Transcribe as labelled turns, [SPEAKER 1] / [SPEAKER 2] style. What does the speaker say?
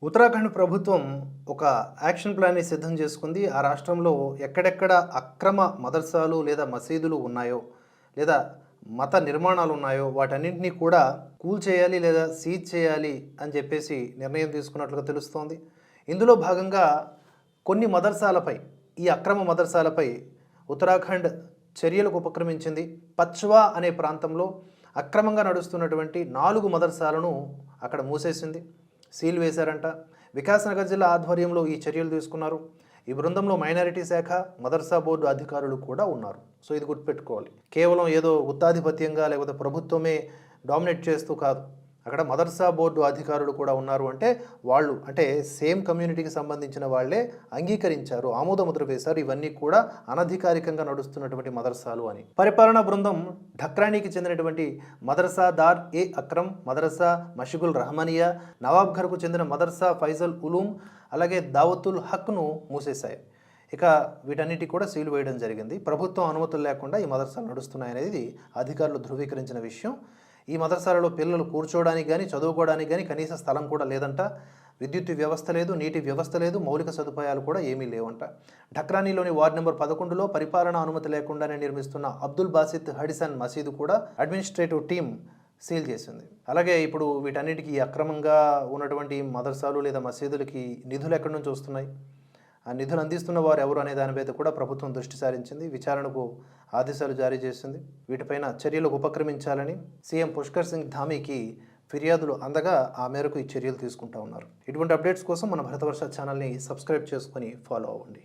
[SPEAKER 1] ఉత్తరాఖండ్ ప్రభుత్వం ఒక యాక్షన్ ప్లాన్‌ని సిద్ధం చేసుకుంది. ఆ రాష్ట్రంలో ఎక్కడెక్కడ అక్రమ మదర్సాలు లేదా మసీదులు ఉన్నాయో, లేదా మత నిర్మాణాలు ఉన్నాయో వాటన్నింటినీ కూడా కూల్చేయాలి లేదా సీజ్ చేయాలి అని చెప్పేసి నిర్ణయం తీసుకున్నట్లుగా తెలుస్తోంది. ఇందులో భాగంగా కొన్ని మదర్సాలపై, ఈ అక్రమ మదర్సాలపై ఉత్తరాఖండ్ చర్యలకు ఉపక్రమించింది. పచ్వా అనే ప్రాంతంలో అక్రమంగా నడుస్తున్నటువంటి 4 మదర్సాలను అక్కడ మూసేసింది. సీల్ వేశారంట. వికాస్ నగర్ జిల్లా ఆధ్వర్యంలో ఈ చర్యలు తీసుకున్నారు. ఈ బృందంలో మైనారిటీ శాఖ, మదర్సా బోర్డు అధికారులు కూడా ఉన్నారు. సో ఇది గుర్తుపెట్టుకోవాలి. కేవలం ఏదో గుత్తాధిపత్యంగా లేకపోతే ప్రభుత్వమే డామినేట్ చేస్తూ కాదు. అక్కడ మదర్సా బోర్డు అధికారులు కూడా ఉన్నారు. అంటే వాళ్ళు సేమ్ కమ్యూనిటీకి సంబంధించిన వాళ్ళే అంగీకరించారు, ఆమోదముద్ర వేశారు. ఇవన్నీ కూడా అనధికారికంగా నడుస్తున్నటువంటి మదర్సాలు అని. పరిపాలనా బృందం ఢక్రానీకి చెందినటువంటి మదర్సా దార్ ఏ అక్రమ్, మదర్సా మషిగుల్ రహమానియా, నవాబ్ఘర్కు చెందిన మదర్సా ఫైజల్ ఉలూమ్, అలాగే దావతుల్ హక్ను మూసేశాయి. ఇక వీటన్నిటి కూడా సీలు వేయడం జరిగింది. ప్రభుత్వం అనుమతులు లేకుండా ఈ మదర్సాలు నడుస్తున్నాయనేది అధికారులు ధృవీకరించిన విషయం. ఈ మదర్సాలలో పిల్లలు కూర్చోవడానికి కానీ, చదువుకోవడానికి కానీ కనీస స్థలం కూడా లేదంట. విద్యుత్ వ్యవస్థ లేదు, నీటి వ్యవస్థ లేదు, మౌలిక సదుపాయాలు కూడా ఏమీ లేవంట. ఢక్రానీలోని వార్డు నెంబర్ 11లో పరిపాలనా అనుమతి లేకుండానే నిర్మిస్తున్న అబ్దుల్ బాసిత్ హడిసన్ మసీదు కూడా అడ్మినిస్ట్రేటివ్ టీం సీల్ చేసింది. అలాగే ఇప్పుడు వీటన్నిటికీ అక్రమంగా ఉన్నటువంటి మదర్సాలు లేదా మసీదులకి నిధులు ఎక్కడి నుంచి వస్తున్నాయి, ఆ నిధులు అందిస్తున్న వారు ఎవరు అనే దాని మీద కూడా ప్రభుత్వం దృష్టి సారించింది. విచారణకు ఆదేశాలు జారీ చేసింది. వీటిపైన చర్యలకు ఉపక్రమించాలని సీఎం పుష్కర్ సింగ్ ధామీకి ఫిర్యాదులు అందగా ఆ మేరకు ఈ చర్యలు తీసుకుంటా ఉన్నారు. ఇటువంటి అప్డేట్స్ కోసం మన భరతవర్ష ఛానల్ని సబ్స్క్రైబ్ చేసుకొని ఫాలో అవ్వండి.